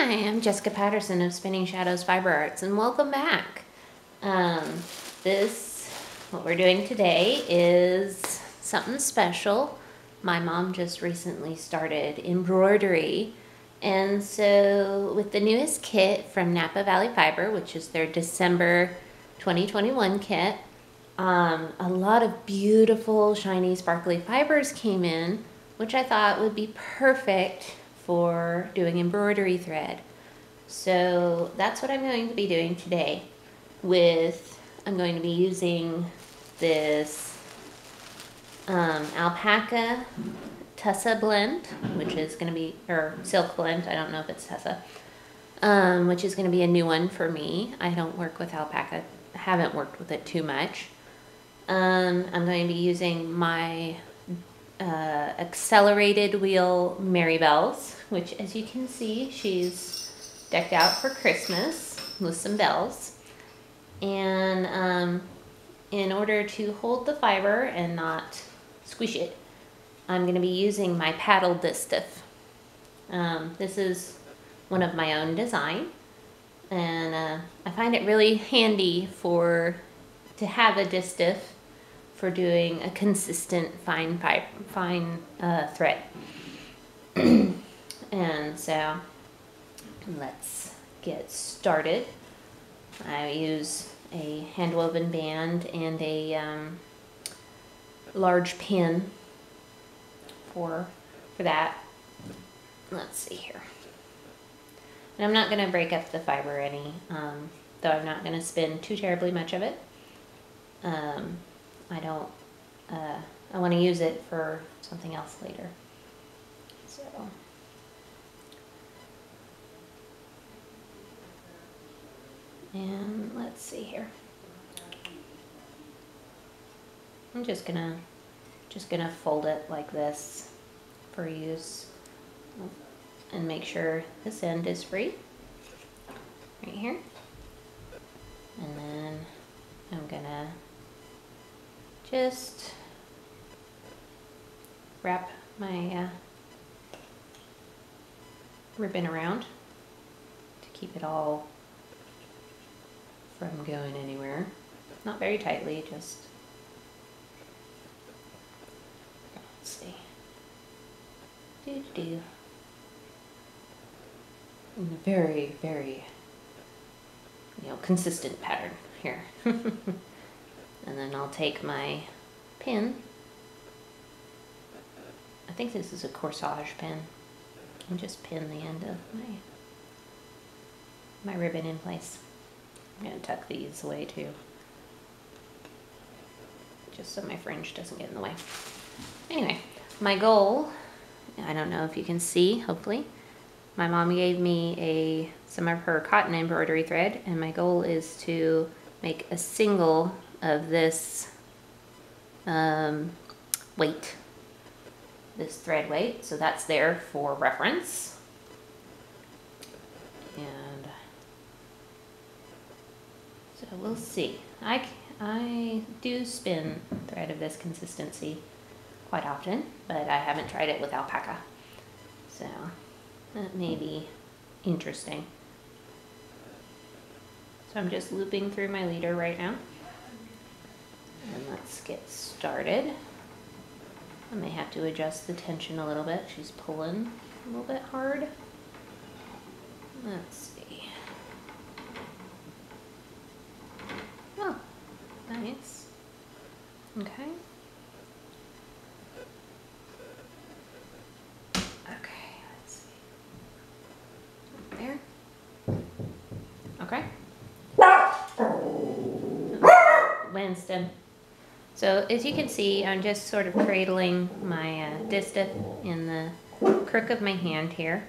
Hi, I'm Jessica Patterson of Spinning Shadows Fiber Arts, and welcome back. What we're doing today is something special. My mom just recently started embroidery, and so with the newest kit from Napa Valley Fiber, which is their December 2021 kit, a lot of beautiful, shiny, sparkly fibers came in, which I thought would be perfect for doing embroidery thread. So that's what I'm going to be doing today. I'm going to be using this Alpaca Tussa blend, which is going to be, or silk blend, I don't know if it's Tussa, which is going to be a new one for me. I don't work with Alpaca, haven't worked with it too much. I'm going to be using my accelerated wheel Marybells, which, as you can see, she's decked out for Christmas with some bells. And in order to hold the fiber and not squish it, I'm going to be using my paddle Distaff. This is one of my own design, and I find it really handy to have a Distaff for doing a consistent fine thread. And so let's get started. I use a hand woven band and a large pin for that. Let's see here. And I'm not going to break up the fiber any, though I'm not going to spin too terribly much of it. I want to use it for something else later. So, and let's see here. I'm just gonna fold it like this for use, and make sure this end is free right here. And then I'm gonna just wrap my ribbon around to keep it all from going anywhere. Not very tightly, just, let's see, in a very, very, consistent pattern here. And then I'll take my pin. I think this is a corsage pin. And just pin the end of my ribbon in place. I'm going to tuck these away too, just so my fringe doesn't get in the way. Anyway, my goal, I don't know if you can see, hopefully, my mom gave me some of her cotton embroidery thread, and my goal is to make a single of this weight, this thread weight, so that's there for reference. And so we'll see. I do spin thread of this consistency quite often, but I haven't tried it with Alpaca, so that may be interesting. So I'm just looping through my leader right now. And let's get started. I may have to adjust the tension a little bit. She's pulling a little bit hard. Let's see. Oh, nice. Okay. Okay, let's see. There. Okay. Winston. So as you can see, I'm just sort of cradling my distaff in the crook of my hand here,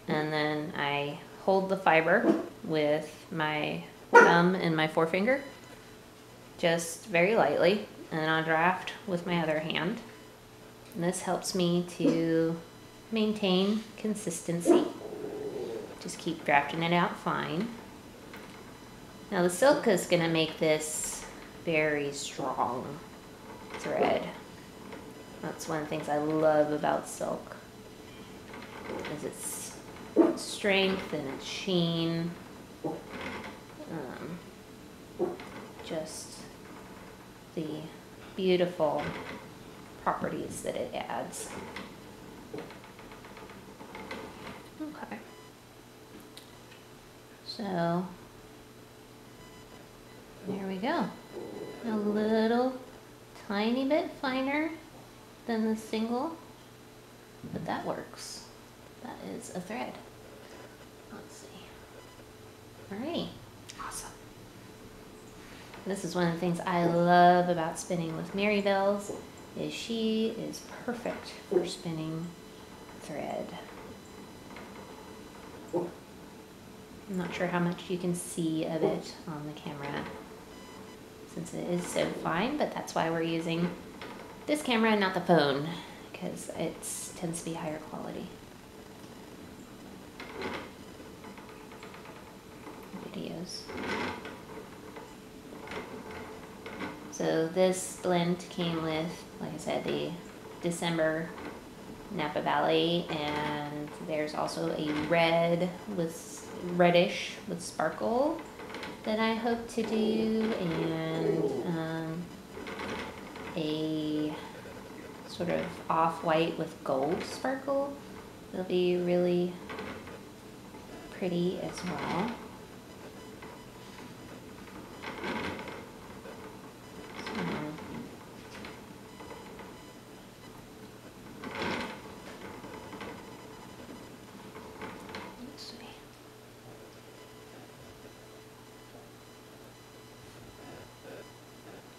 and then I hold the fiber with my thumb and my forefinger, just very lightly, and then I'll draft with my other hand. And this helps me to maintain consistency. Just keep drafting it out fine. Now the silk is going to make this very strong thread. That's one of the things I love about silk, is it's strength and its sheen. Just the beautiful properties that it adds. Okay. So there we go. A little tiny bit finer than the single, but that works. That is a thread. Let's see. All right. Awesome. This is one of the things I love about spinning with Mary Bells, is she is perfect for spinning thread. I'm not sure how much you can see of it on the camera since it is so fine, but that's why we're using this camera and not the phone, because it tends to be higher quality videos. So this blend came with, like I said, the December Napa Valley, and there's also a red with reddish with sparkle that I hope to do, and a sort of off-white with gold sparkle. It'll be really pretty as well.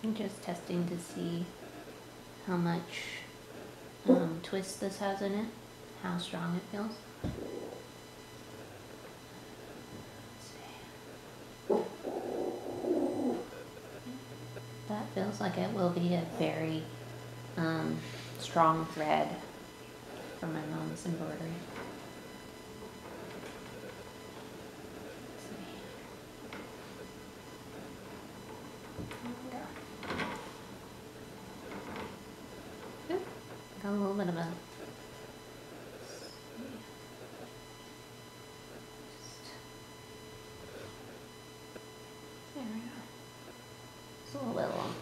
I'm just testing to see how much twist this has in it, how strong it feels. Let's see. That feels like it will be a very strong thread for my mom's embroidery. Got a little bit of a there we go. It's a little bit long.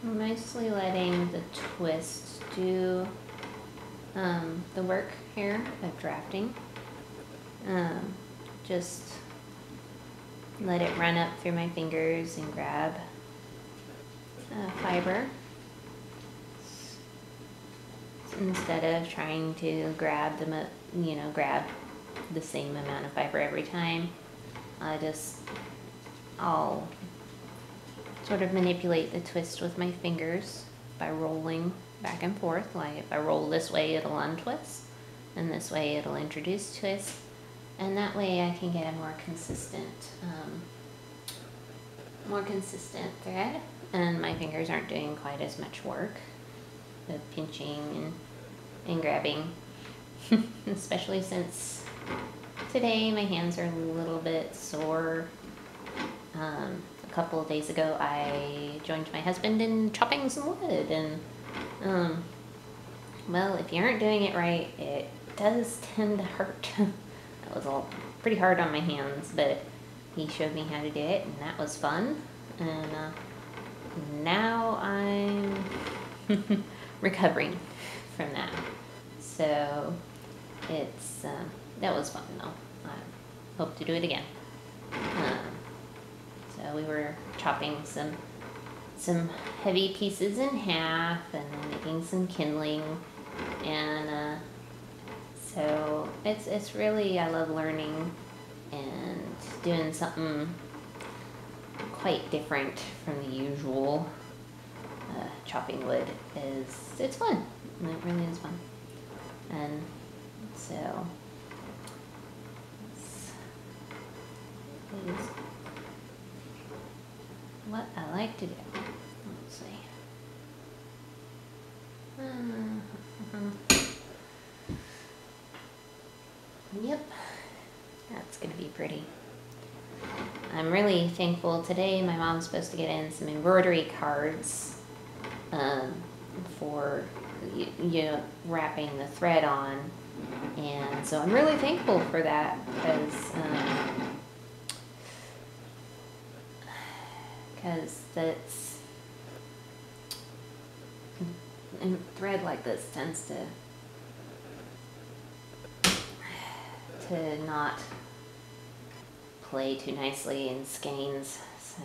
I'm mostly letting the twist do the work here of drafting. Just let it run up through my fingers and grab fiber instead of trying to grab grab the same amount of fiber every time. I'll sort of manipulate the twist with my fingers by rolling back and forth. Like if I roll this way, it'll untwist, and this way it'll introduce twist, and that way I can get a more consistent thread, and my fingers aren't doing quite as much work of pinching and grabbing, especially since today my hands are a little bit sore. A couple of days ago I joined my husband in chopping some wood, and well, if you aren't doing it right, it does tend to hurt. That was all pretty hard on my hands, but he showed me how to do it, and that was fun. And now I'm recovering from that. So it's that was fun though. I hope to do it again. So we were chopping some heavy pieces in half and then making some kindling, and so it's really, I love learning and doing something quite different from the usual. Chopping wood it's fun. It really is fun. And so this is what I like to do. Let's see. Yep, that's gonna be pretty. I'm really thankful today. My mom's supposed to get in some embroidery cards for you know, wrapping the thread on, and so I'm really thankful for that because that's thread like this tends to not play too nicely in skeins, so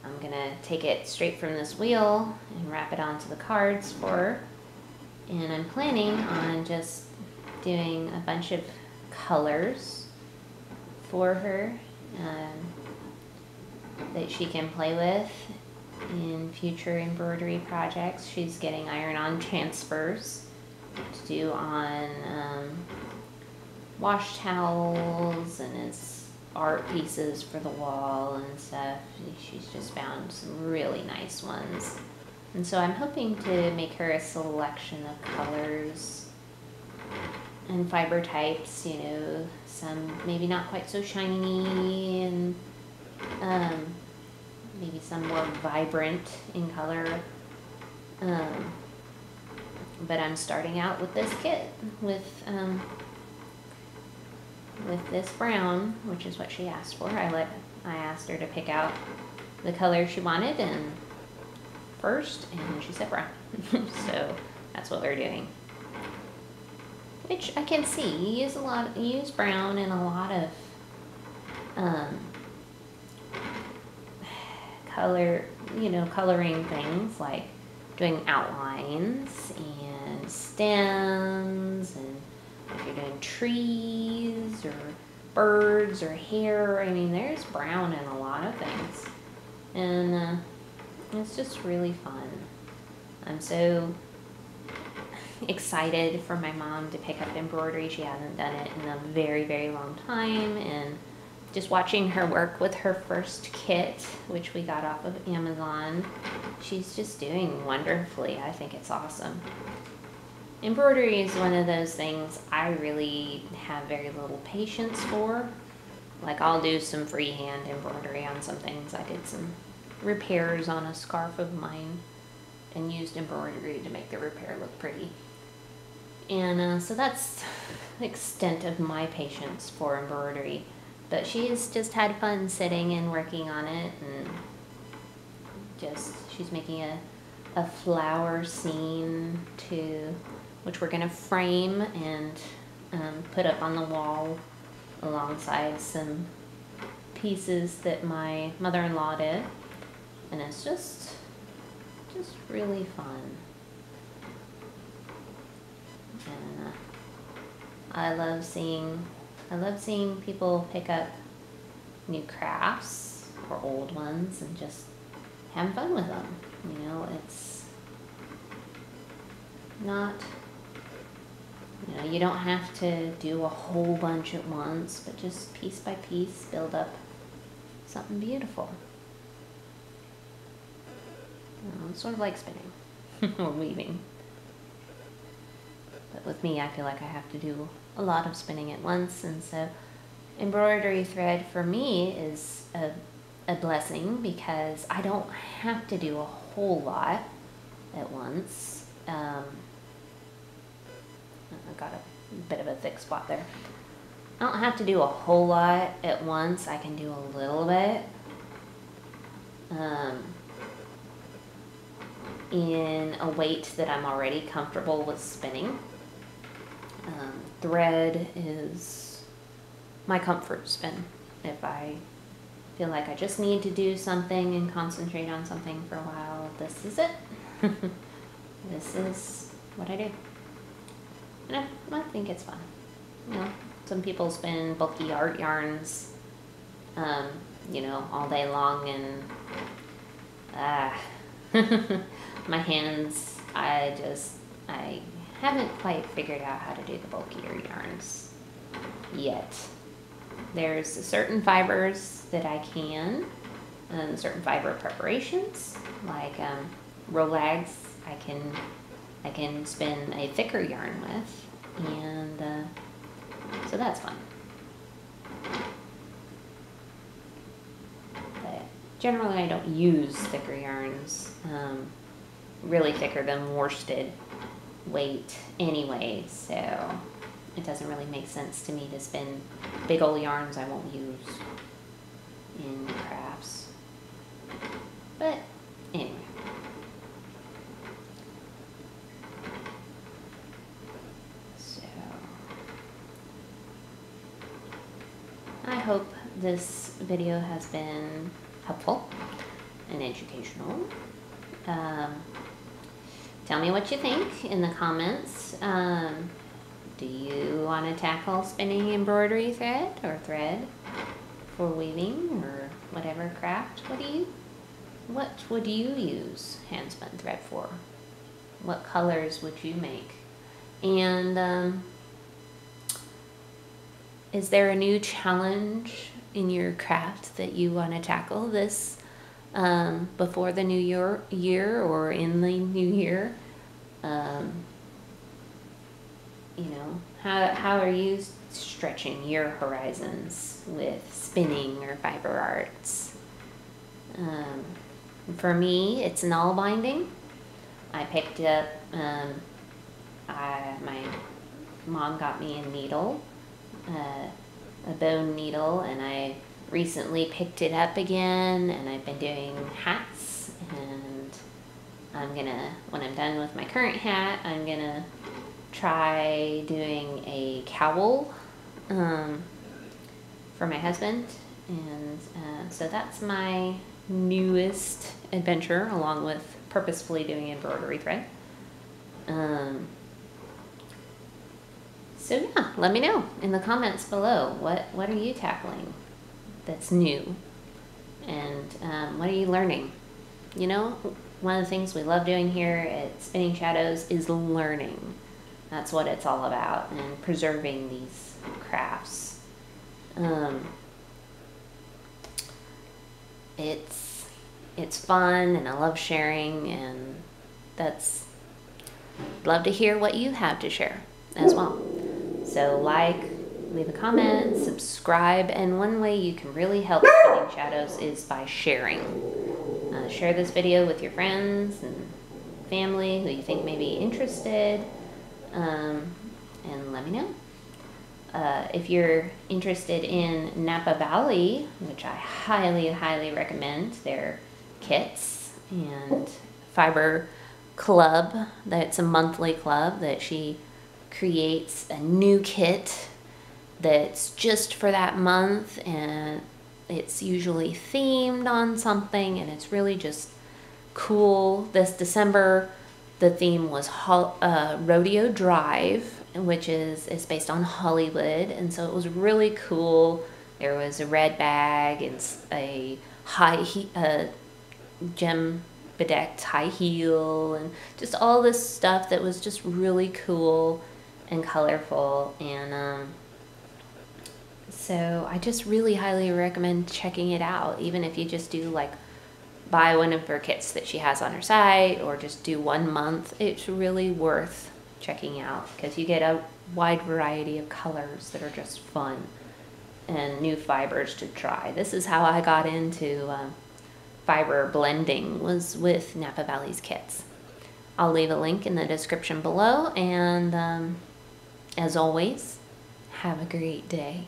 I'm gonna take it straight from this wheel and wrap it onto the cards for her. And I'm planning on just doing a bunch of colors for her that she can play with in future embroidery projects. She's getting iron-on transfers to do on wash towels and as art pieces for the wall and stuff. She's just found some really nice ones. And so I'm hoping to make her a selection of colors and fiber types, you know, some maybe not quite so shiny and maybe some more vibrant in color. But I'm starting out with this kit with this brown, which is what she asked for. I asked her to pick out the color she wanted and first, and she said brown. So that's what we're doing. Which I can see, you use brown in a lot of coloring things, like doing outlines and stems, and if you're doing trees or birds or hair. I mean, there's brown in a lot of things, and it's just really fun. I'm so excited for my mom to pick up embroidery. She hasn't done it in a very, very long time, and just watching her work with her first kit, which we got off of Amazon, she's just doing wonderfully. I think it's awesome. Embroidery is one of those things I really have very little patience for. Like, I'll do some freehand embroidery on some things. I did some repairs on a scarf of mine and used embroidery to make the repair look pretty. And so that's the extent of my patience for embroidery. But she has just had fun sitting and working on it, and she's making a flower scene which we're gonna frame and put up on the wall alongside some pieces that my mother-in-law did, and it's just really fun. And I love seeing people pick up new crafts or old ones and just have fun with them. You know, it's not, you don't have to do a whole bunch at once, but just piece by piece build up something beautiful. It's sort of like spinning or weaving. But with me, I feel like I have to do a lot of spinning at once, and so embroidery thread for me is a blessing because I don't have to do a whole lot at once. I got a bit of a thick spot there. I don't have to do a whole lot at once. I can do a little bit. In a weight that I'm already comfortable with spinning. Thread is my comfort spin. If I feel like I just need to do something and concentrate on something for a while, this is it. This is what I do. And I think it's fun. Some people spin bulky art yarns, you know, all day long, and my hands, I haven't quite figured out how to do the bulkier yarns yet. There's certain fibers that I can, and certain fiber preparations, like Rolags, I can spin a thicker yarn with, and so that's fun. But generally I don't use thicker yarns, really thicker than worsted weight anyway, so it doesn't really make sense to me to spin big old yarns I won't use in crafts. But anyway. So I hope this video has been helpful and educational. Tell me what you think in the comments. Do you want to tackle spinning embroidery thread or thread for weaving or whatever craft? What would you use hand spun thread for? What colors would you make? And is there a new challenge in your craft that you want to tackle this before the new year or in the new year? You know, how are you stretching your horizons with spinning or fiber arts? For me, it's null binding. I picked up, my mom got me a needle, a bone needle, and I recently picked it up again, and I've been doing hats, and I'm gonna, when I'm done with my current hat, I'm gonna try doing a cowl for my husband, and so that's my newest adventure, along with purposefully doing embroidery thread. So yeah, let me know in the comments below, what are you tackling that's new, and what are you learning? You know, one of the things we love doing here at Spinning Shadows is learning. That's what it's all about, and preserving these crafts. It's fun, and I love sharing, and love to hear what you have to share as well. So leave a comment, subscribe, and one way you can really help Spinning Shadows is by sharing. Share this video with your friends and family who you think may be interested, and let me know. If you're interested in Napa Valley, which I highly, highly recommend, their kits and fiber club, that's a monthly club that she creates a new kit that's just for that month, and it's usually themed on something, and it's really just cool. This December, the theme was Rodeo Drive, which is based on Hollywood, and so it was really cool. There was a red bag and a gem bedecked high heel, and just all this stuff that was just really cool and colorful, and so I just really highly recommend checking it out, even if you just do like buy one of her kits that she has on her site, or just do 1 month. It's really worth checking out because you get a wide variety of colors that are just fun and new fibers to try. This is how I got into fiber blending, was with Napa Valley's kits. I'll leave a link in the description below, and as always, have a great day.